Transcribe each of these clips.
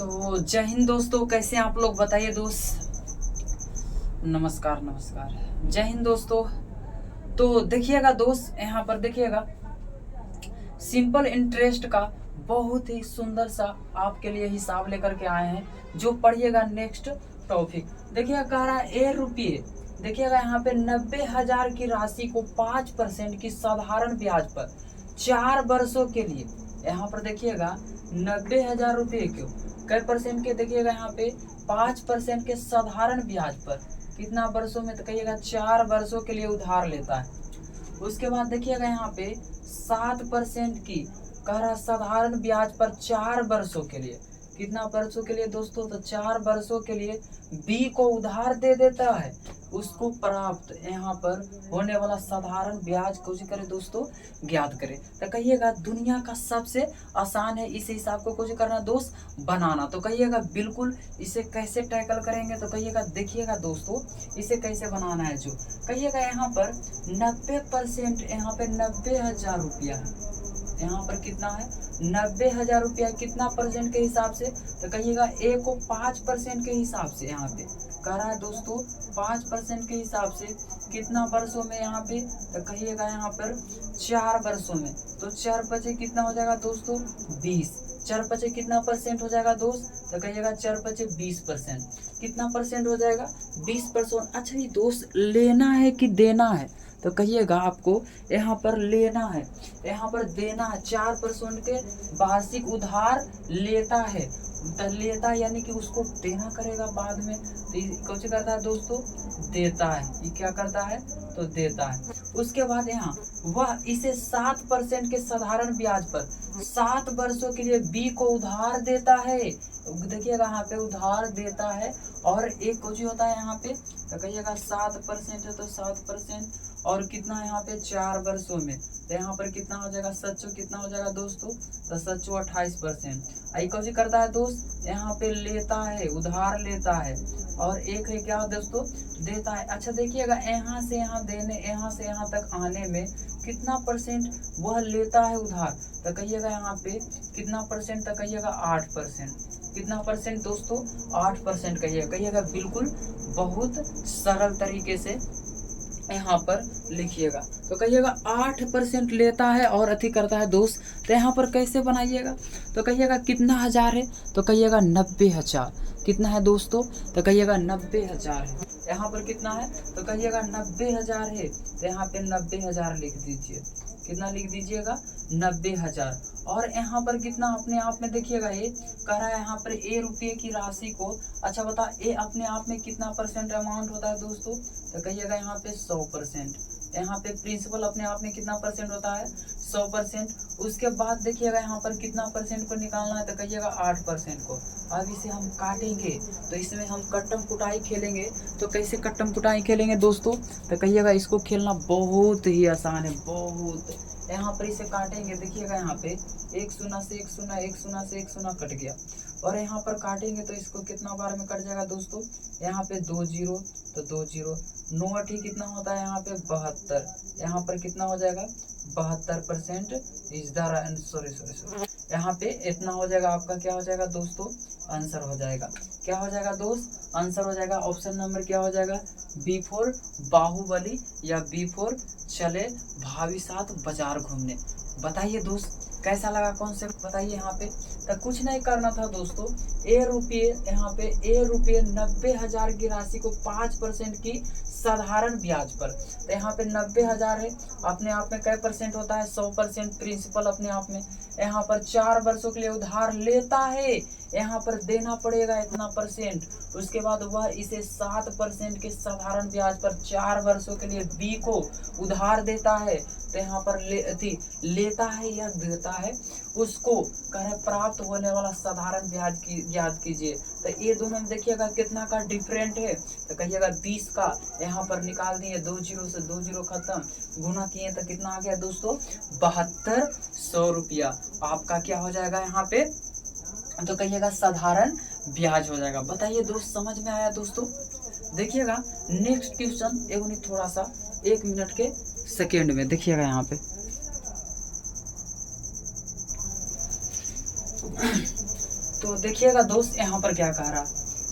तो जय हिंद दोस्तों, कैसे हैं आप लोग बताइए दोस्त। नमस्कार नमस्कार, जय हिंद दोस्तों। तो देखिएगा दोस्त, यहाँ पर देखिएगा सिंपल इंटरेस्ट का बहुत ही सुंदर सा आपके लिए हिसाब लेकर के आए हैं, जो पढ़िएगा नेक्स्ट टॉपिक। देखिएगा कह रहा है ₹1। देखिएगा यहाँ पे 90,000 की राशि को 5% की साधारण ब्याज पर 4 वर्षों के लिए, यहाँ पर देखिएगा 90,000 रुपये क्यों कई परसेंट के, देखिएगा यहाँ पे 5% के साधारण ब्याज पर कितना वर्षों में, तो कहिएगा 4 वर्षों के लिए उधार लेता है। उसके बाद देखिएगा यहाँ पे 7% की कह रहा साधारण ब्याज पर 4 वर्षों के लिए, कितना वर्षों के लिए दोस्तों, तो 4 वर्षों के लिए बी को उधार दे देता है। उसको प्राप्त यहाँ पर होने वाला साधारण ब्याज कुछ करें दोस्तों, ज्ञात करें। तो कहिएगा दुनिया का सबसे आसान है इस हिसाब को कुछ करना दोस्त बनाना। तो कहिएगा बिल्कुल इसे कैसे टैकल करेंगे, तो कहिएगा देखिएगा दोस्तों इसे कैसे बनाना है। जो कहिएगा यहाँ पर 90%, यहाँ पे 90,000 रुपया है, यहाँ पर कितना है 90,000 रुपया, कितना परसेंट के हिसाब से, तो कहिएगा ए को 5% के हिसाब से यहाँ पे कह रहा है दोस्तों 5% के हिसाब से कितना वर्षों में यहाँ पे, तो कहिएगा यहाँ पर 4 वर्षों में। तो 4 बचे कितना हो जाएगा दोस्तों 20, 4 बचे कितना परसेंट हो जाएगा दोस्त, तो कहिएगा 4 बचे 20%, कितना परसेंट हो जाएगा 20%। अच्छा ये दोस्त लेना है कि देना है, तो कहिएगा आपको यहाँ पर लेना है, यहाँ पर देना है। 4% के वार्षिक उधार लेता है, लेता यानी कि उसको देना करेगा बाद में। तो कुछ करता है दोस्तों, देता है। ये क्या करता है, तो देता है। उसके बाद यहाँ वह इसे 7% के साधारण ब्याज पर 7 वर्षों के लिए बी को उधार देता है। देखिएगा यहाँ पे उधार देता है, और एक कुछ होता है यहाँ पे, तो कहिएगा 7% है, तो 7% और कितना यहाँ पे 4 वर्षों में, तो यहाँ पर कितना हो जाएगा सच्चो, कितना हो जाएगा दोस्तों, तो सच्चो 28%। आई कौन करता है दोस्त, यहाँ पे लेता है, उधार लेता है, और एक है क्या दोस्तों, देता है। अच्छा देखिएगा यहाँ से यहाँ देने, यहाँ से यहाँ तक आने में कितना परसेंट वह लेता है उधार, तो कहिएगा यहाँ पे कितना परसेंट, तो कहिएगा 8%। कितना परसेंट दोस्तों, 8% कहिएगा बिल्कुल बहुत सरल तरीके से यहाँ पर लिखिएगा। तो कहिएगा 8% लेता है और अति करता है दोस्त। तो यहाँ पर कैसे बनाइएगा, तो कहिएगा कितना हजार है, तो कहिएगा 90,000। कितना है दोस्तों, तो कहिएगा 90,000 है। यहाँ पर कितना है, तो कहिएगा 90,000 है, तो यहाँ पे 90,000 लिख दीजिए। कितना लिख दीजिएगा 90,000। और यहाँ पर कितना अपने आप में देखिएगा, ये कह रहा है यहाँ पर ₹1 की राशि को, अच्छा बता ए अपने आप में कितना परसेंट अमाउंट होता है दोस्तों, तो कहिएगा यहाँ पे 100%। यहाँ पे प्रिंसिपल अपने आप में कितना परसेंट होता है 100%। उसके बाद देखिएगा यहाँ पर कितना परसेंट को निकालना है, तो कहिएगा 8% को। अब इसे हम काटेंगे, तो इसमें हम कट्टम कुटाई खेलेंगे। तो कैसे कट्टम कुटाई खेलेंगे दोस्तों, तो कहिएगा इसको खेलना बहुत ही आसान है, बहुत। यहाँ पर इसे काटेंगे, देखिएगा यहाँ पे 1 शून्य से 1 शून्य, 1 शून्य से 1 शून्य कट गया। और यहाँ पर काटेंगे तो इसको कितना बार में कट जाएगा दोस्तों, यहाँ पे 2 जीरो, तो 2 जीरो, 9 अठी कितना होता है यहाँ पे 72। यहाँ पर कितना हो जाएगा 72% इज द सॉरी यहाँ पे इतना हो जाएगा आपका, क्या हो जाएगा दोस्तों, आंसर हो जाएगा। क्या हो जाएगा दोस्त, आंसर हो जाएगा। ऑप्शन नंबर क्या हो जाएगा, B4 बाहुबली, या B4 चले भाभी साथ बाजार घूमने। बताइए दोस्त कैसा लगा कॉन्सेप्ट, बताइए। यहाँ पे तो कुछ नहीं करना था दोस्तों, यहाँ पे ₹1 90,000 की राशि को 5% की साधारण ब्याज पर, तो यहाँ पे 90,000 है, अपने आप में कै परसेंट होता है 100%। प्रिंसिपल अपने आप में यहाँ पर 4 वर्षों के लिए उधार लेता है, यहाँ पर देना पड़ेगा इतना परसेंट। उसके बाद वह इसे 7% के साधारण ब्याज पर 4 वर्षों के लिए बी को उधार देता है। तो यहाँ पर लेता है या देता है, उसको कहे प्राप्त होने वाला साधारण ब्याज की याद कीजिए। तो ये दोनों में देखिएगा कितना का डिफरेंट है, तो कहिएगा 20 का यहाँ पर निकाल दिए, 2 जीरो से 2 जीरो खत्म, गुना किए तो कितना आ गया दोस्तों 7200 रुपया आपका क्या हो जाएगा यहाँ पे, तो कहिएगा साधारण ब्याज हो जाएगा। बताइए दोस्त समझ में आया दोस्तों। देखिएगा नेक्स्ट क्वेश्चन एगो थोड़ा सा 1 मिनट के सेकेंड में देखिएगा यहाँ पे। तो तो देखिएगा दोस्त यहाँ पर क्या कह रहा,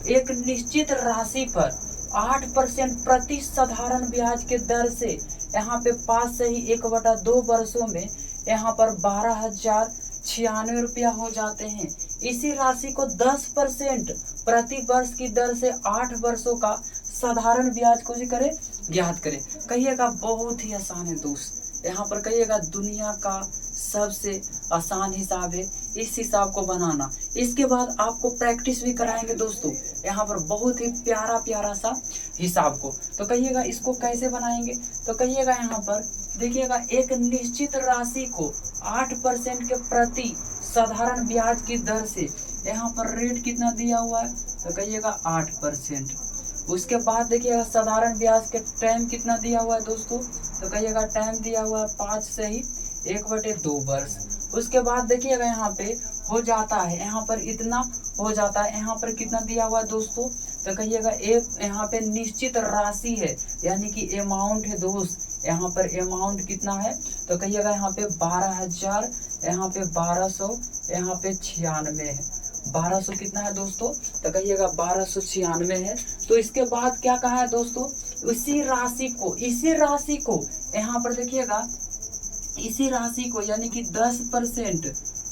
एक निश्चित राशि पर 8% प्रति साधारण ब्याज के दर से यहाँ पे 5 से ही 1/2 वर्षों में यहाँ पर 12,096 रुपया हो जाते हैं। इसी राशि को 10% प्रति वर्ष की दर से 8 वर्षों का साधारण ब्याज को करें ज्ञात करें। कहिएगा बहुत ही आसान है दोस्त, यहाँ पर कहिएगा दुनिया का सबसे आसान हिसाब है इस हिसाब को बनाना। इसके बाद आपको प्रैक्टिस भी कराएंगे दोस्तों यहाँ पर बहुत ही प्यारा प्यारा सा हिसाब को। तो कहिएगा इसको कैसे बनाएंगे, तो कहिएगा यहाँ पर देखिएगा एक निश्चित राशि को 8% के प्रति साधारण ब्याज की दर से यहाँ पर रेट कितना दिया हुआ है, तो कहिएगा 8%। उसके बाद देखिएगा साधारण ब्याज के टाइम कितना दिया हुआ है दोस्तों, तो कहिएगा टाइम दिया हुआ है 5 से ही 1/2 वर्ष। उसके बाद देखिएगा यहाँ पे हो जाता है, यहाँ पर इतना हो जाता है, यहाँ पर कितना दिया हुआ है दोस्तों, तो कहिएगा एक यहाँ पे निश्चित राशि है यानी कि अमाउंट है दोस्त। यहाँ पर अमाउंट कितना है, तो कहिएगा यहाँ पे 12,000, यहाँ पे 1200, यहाँ पे 96 है। 1200 कितना है दोस्तों, तो कहिएगा 1296 है। तो इसके बाद क्या कहा है दोस्तों, इसी राशि को यहाँ पर देखिएगा इसी राशि को यानी कि 10%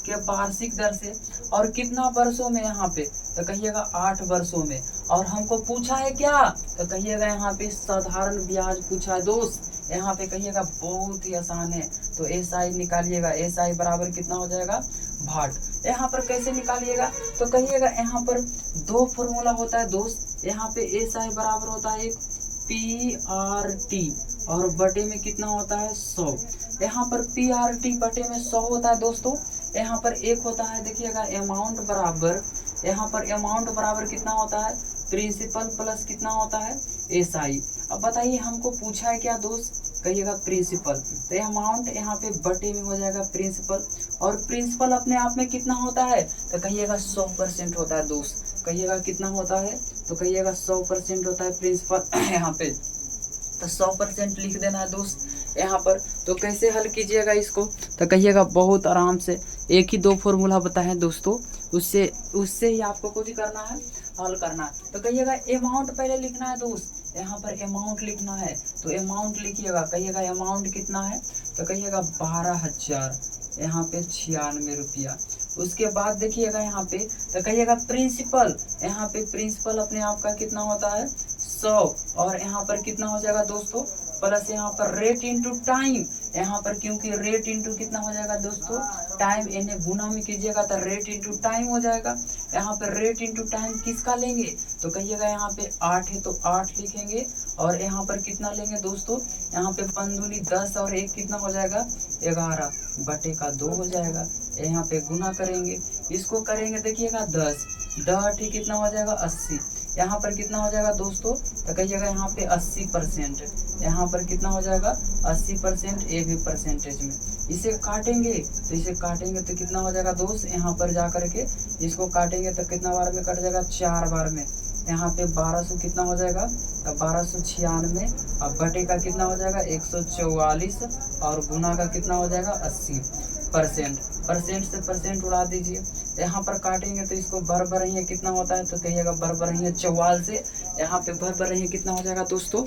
के वार्षिक दर से और कितना वर्षों में यहाँ पे, तो कहिएगा 8 वर्षों में। और हमको पूछा है क्या, तो कहिएगा यहाँ पे साधारण ब्याज पूछा है दोस्त। यहाँ पे कहिएगा बहुत ही आसान है, तो SI निकालिएगा। SI बराबर कितना हो जाएगा, भाट। यहाँ पर कैसे निकालिएगा, तो कहिएगा यहाँ पर 2 फॉर्मूला होता है दोस्त। यहाँ पे SI बराबर होता है एक PRT और बटे में कितना होता है 100। यहाँ पर PRT बटे में 100 होता है दोस्तों। यहाँ पर एक होता है देखिएगा अमाउंट बराबर, यहाँ पर अमाउंट बराबर कितना होता है, प्रिंसिपल प्लस कितना होता है SI। अब बताइए हमको पूछा है क्या दोस्त, कहिएगा प्रिंसिपल, तो अमाउंट यहाँ पे बटे में हो जाएगा प्रिंसिपल। और प्रिंसिपल अपने आप में कितना होता है, तो कहिएगा 100% होता है दोस्त। कहिएगा कितना होता है, तो कहिएगा 100% होता है प्रिंसिपल यहाँ पे, तो 100% लिख देना है दोस्त यहाँ पर। तो कैसे हल कीजिएगा इसको, तो कहिएगा बहुत आराम से, एक ही 2 फॉर्मूला बताए दोस्तों, उससे ही आपको कुछ करना है, हल करना है। तो कहिएगा अमाउंट पहले लिखना है दोस्त, यहाँ पर अमाउंट लिखना है, तो अमाउंट लिखिएगा। कहिएगा अमाउंट कितना है, तो कहिएगा 12,000 यहाँ पे 96 रुपया। उसके बाद देखिएगा यहाँ पे, तो कहिएगा प्रिंसिपल, यहाँ पे प्रिंसिपल अपने आप का कितना होता है 100, और यहाँ पर कितना हो जाएगा दोस्तों, प्लस यहाँ पर रेट इंटू टाइम। यहाँ पर क्योंकि रेट इंटू कितना हो जाएगा दोस्तों, टाइम, इन्हें गुना में कीजिएगा तो रेट इंटू टाइम हो जाएगा। यहाँ पर रेट इंटू टाइम किसका लेंगे, तो कहिएगा यहाँ पे 8 है तो 8 लिखेंगे। और यहाँ पर कितना लेंगे दोस्तों, यहाँ पे 5 दूनी 10 और 1 कितना हो जाएगा 11 बटे का 2 हो जाएगा। यहाँ पे गुना करेंगे, इसको करेंगे देखिएगा 10 कितना हो जाएगा 80। यहाँ पर कितना हो जाएगा दोस्तों, तो कहिएगा यहाँ पे 80%, यहाँ पर कितना हो जाएगा 80%, ये भी परसेंटेज में। इसे काटेंगे तो कितना हो जाएगा दोस्त, यहाँ पर जा करके इसको काटेंगे तो कितना बार में कट जाएगा, 4 बार में। यहाँ पे 1200 कितना हो जाएगा, तो 1296, अब बटे का कितना हो जाएगा 144, और गुना का कितना हो जाएगा 80%। परसेंट से परसेंट उड़ा दीजिए। यहाँ पर काटेंगे तो इसको भर रही है कितना होता है, तो कहिएगा भर रही है 44 से, यहाँ पे भर रही है कितना हो जाएगा दोस्तों,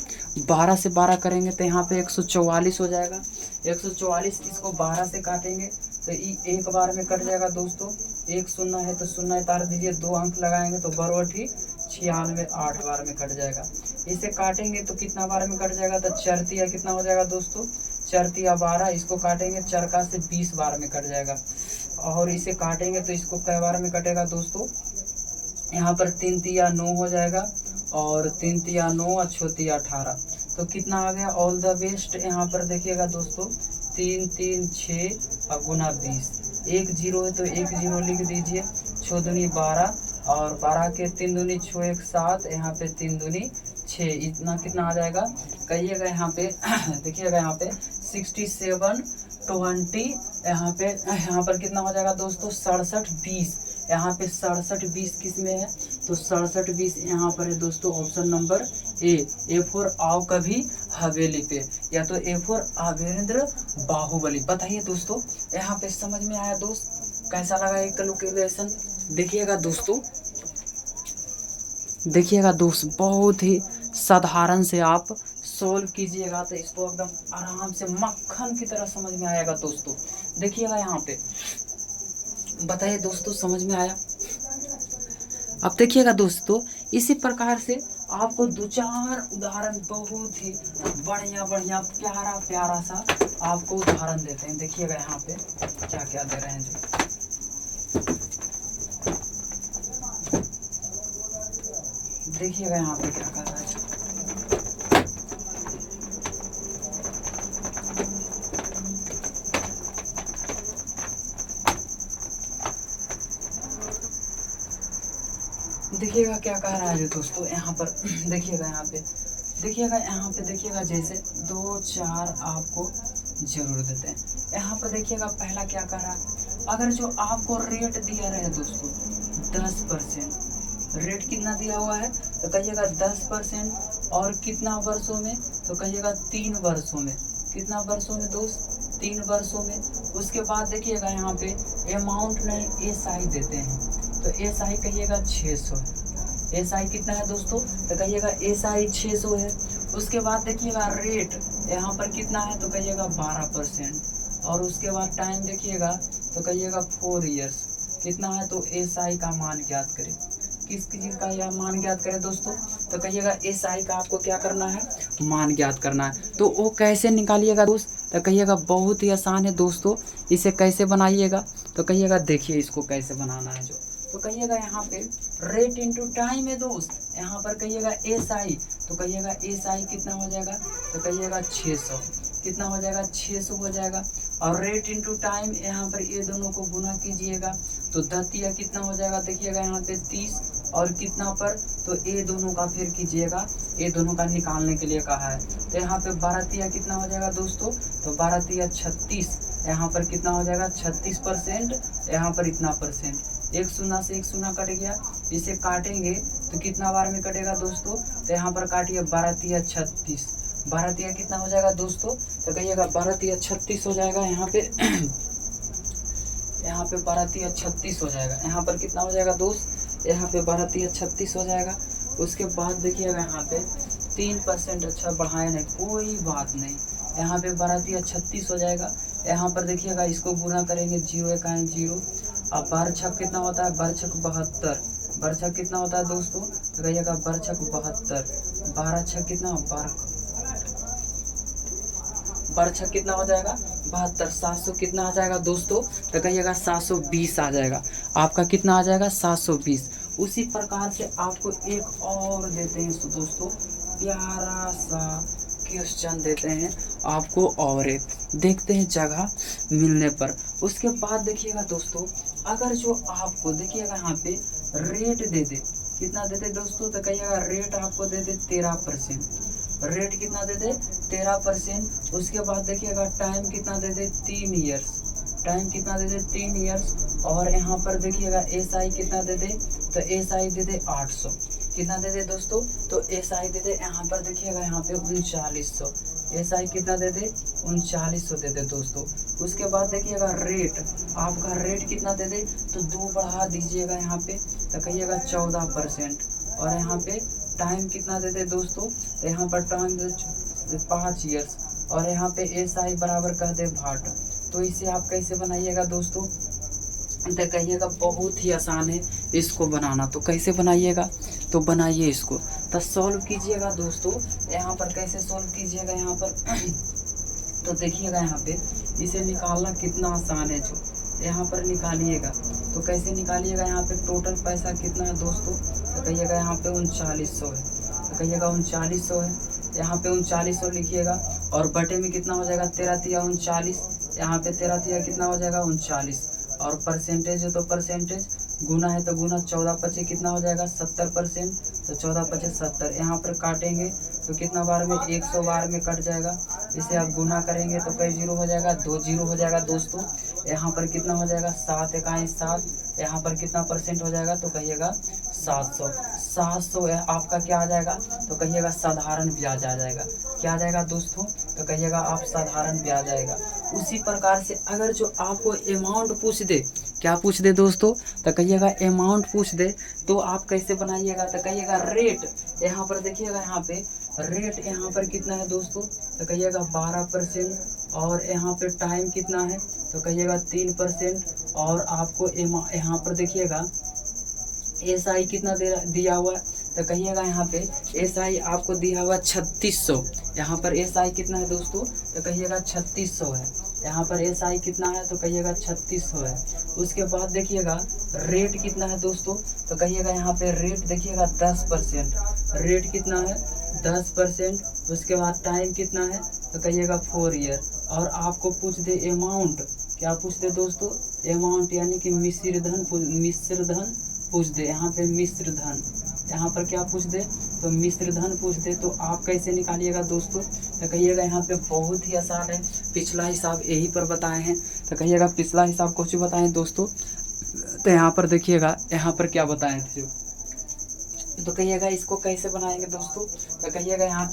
12 से 12 करेंगे तो यहाँ पे 144 हो जाएगा। 144 इसको 12 से काटेंगे तो एक बार में कट जाएगा दोस्तों। 1 शून्य है तो शून्य उतार दीजिए, 2 अंक लगाएंगे तो बरोठी 96, 8 बार में कट जाएगा। इसे काटेंगे तो कितना बार में कट जाएगा, तो चरतिया कितना हो जाएगा दोस्तों, चरतिया 12, इसको काटेंगे चरका से 20 बार में कट जाएगा। और इसे काटेंगे तो इसको कै बार में कटेगा दोस्तों, यहाँ पर 3 तिया 9 हो जाएगा, और 3 तिया 9 और 6 तिया 18, तो कितना आ गया, ऑल द बेस्ट। यहाँ पर देखिएगा दोस्तों 3 3 6 और गुना 20, 1 0 है तो 1 0 लिख दीजिए। 6 दूनी 12, और 12 के 3 दूनी 6 1 7, यहाँ पे 3 दूनी 6, इतना कितना आ जाएगा, कहिएगा यहाँ पे देखिएगा यहाँ पे 67 20, यहाँ पर कितना हो जाएगा दोस्तों 67 20, यहाँ पे 67 20 किस में है, तो 67 20 यहाँ पर है दोस्तों ऑप्शन नंबर ए फॉर आओ कभी हवेली पे, या तो ए फॉर आवेंद्र बाहुबली। बताइए दोस्तों यहाँ पे समझ में आया दोस्त, कैसा लगा ये कैलकुलेशन, देखिएगा दोस्तों, देखिएगा दोस्त, बहुत ही साधारण से आप सोल्व कीजिएगा तो इसको एकदम आराम से मक्खन की तरह समझ में आएगा दोस्तों। देखिएगा यहाँ पे, बताइए दोस्तों समझ में आया? अब देखिएगा दोस्तों, इसी प्रकार से आपको दो चार उदाहरण बहुत ही बढ़िया बढ़िया प्यारा प्यारा सा आपको उदाहरण देते हैं। देखिएगा यहाँ पे क्या क्या दे रहे हैं जो, देखिएगा यहाँ पे क्या कर रहा है। देखिएगा क्या कह रहा है दोस्तों यहाँ पर। देखिएगा यहाँ पे, देखिएगा यहाँ पे, देखिएगा जैसे 2 4 आपको जरूर देते हैं। यहाँ पर देखिएगा पहला क्या कर रहा है, अगर जो आपको रेट दिया रहे दोस्तों 10%, रेट कितना दिया हुआ है तो कहिएगा 10%, और कितना वर्षों में तो कहिएगा 3 वर्षों में। कितना वर्षों में दोस्त? 3 वर्षों में। उसके बाद देखिएगा यहाँ पे अमाउंट नहीं SI देते हैं, तो SI कहिएगा 600 है। SI कितना है दोस्तों तो कहिएगा SI 600 है। उसके बाद देखिएगा रेट यहाँ पर कितना है तो कहिएगा 12%, और उसके बाद टाइम देखिएगा तो कहिएगा 4 इयर्स। कितना है तो SI का मान ज्ञात करें। किस चीज़ का यह मान ज्ञात करें दोस्तों तो कहिएगा SI का आपको क्या करना है, मान ज्ञात करना है। तो वो कैसे निकालिएगा दोस्त तो कहिएगा बहुत ही आसान है दोस्तों। इसे कैसे बनाइएगा तो कहिएगा देखिए इसको कैसे बनाना है जो, तो कहिएगा यहाँ पे रेट इंटू टाइम है दोस्त। यहाँ पर कहिएगा SI, तो कहिएगा SI कितना हो जाएगा तो कहिएगा 600। कितना हो जाएगा 600 हो जाएगा। और रेट इंटू टाइम यहाँ पर ये दोनों को गुना कीजिएगा तो 10 या कितना हो जाएगा, देखिएगा यहाँ पे 30, और कितना पर तो ये दोनों का फिर कीजिएगा, ये दोनों का निकालने के लिए कहा है। तो यहाँ पे 12 या कितना हो जाएगा दोस्तों तो 12 या 36, यहाँ पर कितना हो जाएगा 36%, यहाँ पर इतना परसेंट। एक शून्य से एक शून्य कट गया, इसे काटेंगे तो कितना बार में कटेगा दोस्तों तो यहाँ पर काटिए 12 या 36, 12 या कितना हो जाएगा दोस्तों तो कहिएगा 12 या 36 हो जाएगा। यहाँ पे यहाँ पे 12 या 36 हो जाएगा। यहाँ पर कितना हो जाएगा दोस्त, यहाँ पे 12 या 36 हो जाएगा। उसके बाद देखिएगा यहाँ पे 3%, अच्छा बढ़ाए नहीं कोई बात नहीं, यहाँ पे 12 या 36 हो जाएगा। यहाँ पर देखिएगा इसको गुना करेंगे 0 1 0। अब 12 छक कितना होता है, 12 छक 72, 12 छक कितना होता है दोस्तों तो कहिएगा 12 छक 72, 12 छक कितना 12 छक कितना हो जाएगा 72, 700 कितना आ जाएगा दोस्तों तो कहिएगा 720 आ जाएगा। आपका कितना आ जाएगा 720। उसी प्रकार से आपको एक और देते हैं दोस्तों, प्यारा सा क्वेश्चन देते हैं आपको, और एक देखते हैं जगह मिलने पर। उसके बाद देखिएगा दोस्तों, अगर जो आपको देखिएगा यहाँ पे रेट दे दे, कितना दे दे दोस्तों तो कहिएगा रेट आपको दे दे 13%, रेट कितना दे दे 13%। उसके बाद देखिएगा टाइम कितना दे दे 3 इयर्स, टाइम कितना दे दे 3 इयर्स। और यहाँ पर देखिएगा SI कितना दे दे तो SI दे दे 800। कितना दे दे दोस्तों तो SI दे दे यहाँ पर देखिएगा यहाँ पे 3900, SI कितना दे दे 3900 दे दे दोस्तों। उसके बाद देखिएगा रेट, आपका रेट कितना दे दे तो 2 बढ़ा दीजिएगा यहाँ पे तो कहिएगा 14%। और यहाँ पे टाइम कितना दे दे दोस्तों तो यहाँ पर टाइम दे 5 इयर्स, और यहाँ पे SI बराबर कह दे 62। तो इसे आप कैसे बनाइएगा दोस्तों तो कहिएगा बहुत ही आसान है इसको बनाना। तो कैसे बनाइएगा तो बनाइए इसको, तो सॉल्व कीजिएगा दोस्तों। यहाँ पर कैसे सॉल्व कीजिएगा यहाँ पर तो देखिएगा यहाँ पे इसे निकालना कितना आसान है, जो यहाँ पर निकालिएगा तो कैसे निकालिएगा। यहाँ पे टोटल पैसा कितना है दोस्तों तो कहिएगा यहाँ पे 3900 है, तो कहिएगा 3900 है। यहाँ पे 3900 लिखिएगा, और बटे में कितना हो जाएगा 13 या 39, यहाँ पे 13 या कितना हो जाएगा 39, और परसेंटेज है तो परसेंटेज, गुना है तो गुना, 14 पचे कितना हो जाएगा 70%, तो 14 पचे 70। यहाँ पर काटेंगे तो कितना बार में 100 बार में कट जाएगा। इसे आप गुना करेंगे तो कई जीरो हो जाएगा, 2 जीरो हो जाएगा दोस्तों। यहाँ पर कितना हो जाएगा 7 इकाई 7, यहाँ पर कितना परसेंट हो जाएगा तो कहिएगा 700। 700 आपका क्या आ जाएगा तो कहिएगा साधारण ब्याज आ जाएगा। क्या आ जाएगा दोस्तों तो कहिएगा आप साधारण ब्याज आएगा। उसी प्रकार से अगर जो आपको अमाउंट पूछ दे क्या पूछ दे दोस्तों, तो कहिएगा अमाउंट पूछ दे तो आप कैसे बनाइएगा, तो कहिएगा रेट। यहाँ पर देखिएगा, यहाँ पे रेट यहाँ पर कितना है दोस्तों, तो कहिएगा 12%। और यहाँ पे टाइम कितना है, तो कहिएगा 3%। और आपको यहाँ पर देखिएगा SI कितना दिया हुआ है, तो कहिएगा यहाँ पे SI आपको दिया हुआ 3600। यहाँ पर SI कितना है दोस्तों, तो कहिएगा 3600 है। यहाँ पर SI कितना है, तो कहिएगा 3600 है। उसके बाद देखिएगा रेट कितना है दोस्तों, तो कहिएगा यहाँ पे रेट देखिएगा 10%। रेट कितना है 10%। उसके बाद टाइम कितना है, तो कहिएगा 4 ईयर। और आपको पूछ दे अमाउंट, क्या पूछ दे दोस्तों, अमाउंट यानी कि मिश्र धन पूछ दे। यहाँ पे मिश्र धन, यहाँ पर क्या पूछ दे, तो मिश्र धन पूछ दे। तो आप कैसे निकालिएगा दोस्तों, तो कहिएगा यहाँ पे बहुत ही आसान है, पिछला हिसाब यही पर बताए हैं। तो कहिएगा पिछला हिसाब कुछ बताएं दोस्तों, तो यहाँ पर देखिएगा यहाँ पर क्या बताए थे, तो कहिएगा इसको कैसे बनाएंगे दोस्तों, तो कहिएगा यहाँ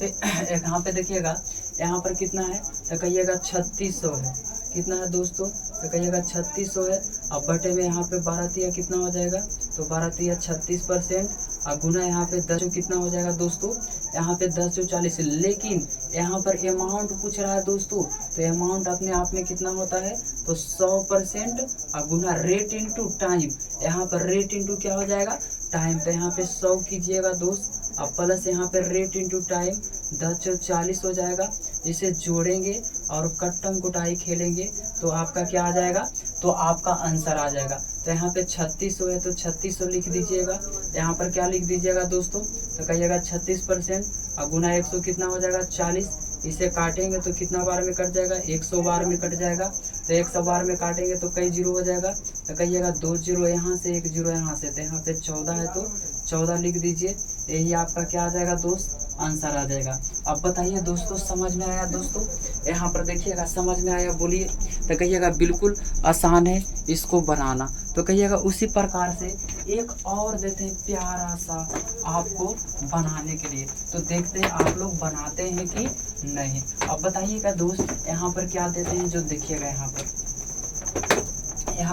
पे देखिएगा यहाँ पर कितना है, तो कहिएगा 3600 है। कितना है दोस्तों, तो कहिएगा 3600 है। अब बटे में यहाँ पे 12 तिया कितना हो जाएगा, तो 12 तिया 36%। और गुना यहाँ पे 10 कितना हो जाएगा दोस्तों, यहाँ पे 10 40। लेकिन यहाँ पर अमाउंट पूछ रहा है दोस्तों, तो अमाउंट अपने आप में कितना होता है, तो 100%। और गुना रेट इंटू टाइम, यहाँ पर रेट इंटू क्या हो जाएगा, टाइम। तो यहाँ पे 100 कीजिएगा दोस्त, अब प्लस यहाँ पे रेट इंटू टाइम 10 40 हो जाएगा। इसे जोड़ेंगे और कट्टम कुटाई खेलेंगे तो आपका क्या आ जाएगा, तो आपका आंसर आ जाएगा। तो यहाँ पे 3600 है, तो 3600 लिख दीजिएगा। यहाँ पर क्या लिख दीजिएगा दोस्तों, तो कहिएगा 36% और गुना 100 कितना हो जाएगा 40। इसे काटेंगे तो कितना बार में कट जाएगा, 100 बार में कट जाएगा। तो 100 बार में काटेंगे तो कई जीरो हो जाएगा, तो कहिएगा 2 जीरो यहाँ से, 1 जीरो यहाँ से। तो यहाँ पे 14 है, तो 14 लिख दीजिए। यही आपका क्या आ जाएगा दोस्त, आंसर आ जाएगा। अब बताइए दोस्तों, समझ में आया दोस्तों, यहाँ पर देखिएगा समझ में आया बोलिए, तो कहिएगा बिल्कुल आसान है इसको बनाना। तो कहिएगा उसी प्रकार से एक और देते हैं प्यारा सा आपको बनाने के लिए, तो देखते हैं आप लोग बनाते हैं कि नहीं। अब बताइएगा दोस्त, यहाँ पर क्या देते हैं, जो देखिएगा यहाँ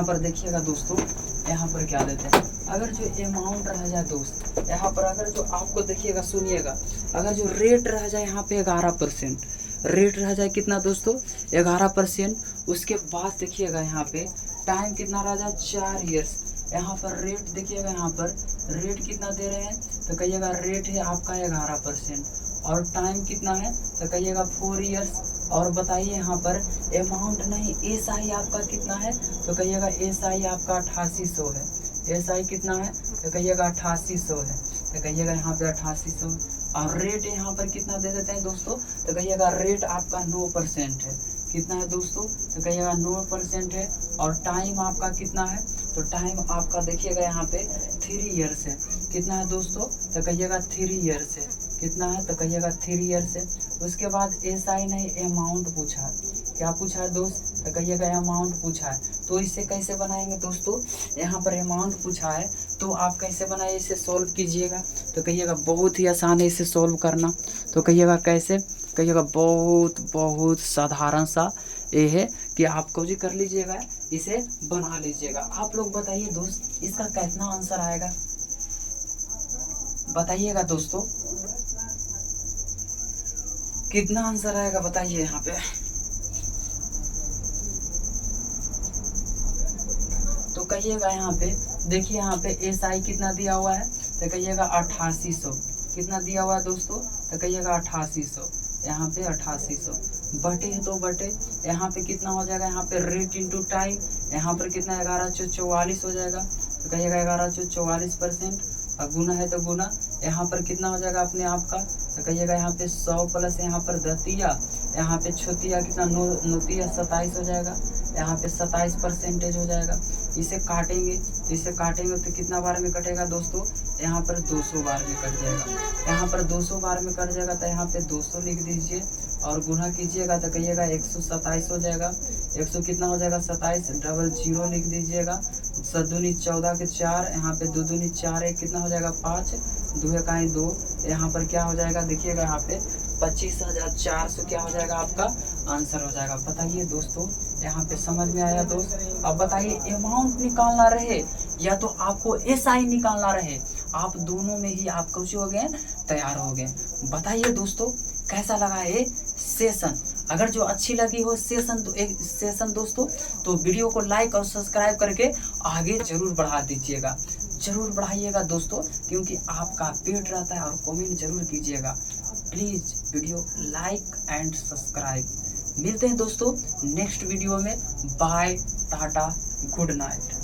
पर देखिएगा दोस्तों, यहाँ पर क्या देते हैं, अगर जो अमाउंट रह जाए दोस्त, यहाँ पर अगर जो आपको देखिएगा सुनिएगा, अगर जो रेट रह जाए यहाँ पे 11%, रेट रह जाए कितना दोस्तों 11%। उसके बाद देखिएगा यहाँ पे टाइम कितना रह जाए 4 ईयर्स। यहाँ पर रेट देखिएगा, यहाँ पर रेट कितना दे रहे हैं, तो कहिएगा रेट है आपका 11% और टाइम कितना है, तो कहिएगा 4 ईयर्स। और बताइए यहाँ पर अमाउंट नहीं, SI आपका कितना है, तो कहिएगा SI आपका 8800 है। SI कितना है, तो कहिएगा 8800 है। तो कहिएगा यहाँ पे 8800। और रेट यहाँ पर कितना दे देते हैं दोस्तों, तो कहिएगा रेट आपका 9% है। कितना है दोस्तों, तो कहिएगा 9% है। और टाइम आपका कितना है, तो टाइम आपका देखिएगा यहाँ पे 3 ईयर्स है। कितना है दोस्तों, तो कहिएगा 3 ईयर्स है। कितना है, तो कहिएगा 3 ईयर्स है। उसके बाद SI नहीं, अमाउंट पूछा है। क्या पूछा है दोस्त, तो कहिएगा अमाउंट पूछा है। तो इसे कैसे बनाएंगे दोस्तों, यहाँ पर अमाउंट पूछा है तो आप कैसे बनाइए, इसे सॉल्व कीजिएगा। तो कहिएगा बहुत ही आसान है इसे सॉल्व करना। तो कहिएगा कैसे, कहिएगा बहुत साधारण सा ये है कि आपको जी कर लीजिएगा, इसे बना लीजिएगा। आप लोग बताइए दोस्त, इसका कितना आंसर आएगा, बताइएगा दोस्तों, कितना आंसर आएगा बताइए। यहाँ पे तो कहिएगा, यहाँ पे देखिए, यहाँ पे SI कितना दिया हुआ है, तो कहिएगा 8800। कितना दिया हुआ है दोस्तों, तो कहिएगा 8800। यहाँ पे 8800 बटे है, तो बटे यहाँ पे कितना हो जाएगा, यहाँ पे रेट इंटू टाइम, यहाँ पर कितना 1144 हो जाएगा। तो कहिएगा 1144%। और गुना है तो गुना, यहाँ पर कितना हो जाएगा अपने आप का, तो कहिएगा यहाँ पे 100 प्लस यहाँ पर दतिया, यहाँ पे छोतिया कितना नोतिया 27 हो जाएगा। यहाँ पे 27% हो जाएगा। इसे काटेंगे, इसे काटेंगे तो कितना बार में कटेगा दोस्तों, यहाँ पर 200 बार में कट जाएगा। यहाँ पर 200 बार में कट जाएगा, तो यहाँ पे 200 लिख दीजिए और गुना कीजिएगा तो कहिएगा 127 हो जाएगा। 100 कितना हो जाएगा 27, डबल जीरो लिख दीजिएगा। 7 दूनी 14 के 4, यहाँ पे 2 दूनी 4 है, कितना हो जाएगा 5, 2 है 2। यहाँ पर क्या हो जाएगा देखिएगा, यहाँ पे 25,400 क्या हो जाएगा आपका आंसर हो जाएगा। बताइए दोस्तों, यहाँ पे समझ में आया दोस्त? अब बताइए अमाउंट निकालना रहे या तो आपको SI निकालना रहे, आप दोनों में ही आप कुछ हो गए तैयार हो गए। बताइए दोस्तों कैसा लगा ये सेशन? अगर जो अच्छी लगी हो सेशन तो एक सेशन दोस्तों, तो वीडियो को लाइक और सब्सक्राइब करके आगे जरूर बढ़ा दीजिएगा, जरूर बढ़ाइएगा दोस्तों, क्योंकि आपका पेट रहता है। और कमेंट जरूर कीजिएगा please, video like and subscribe. मिलते हैं दोस्तों नेक्स्ट वीडियो में। Bye, tata, good night.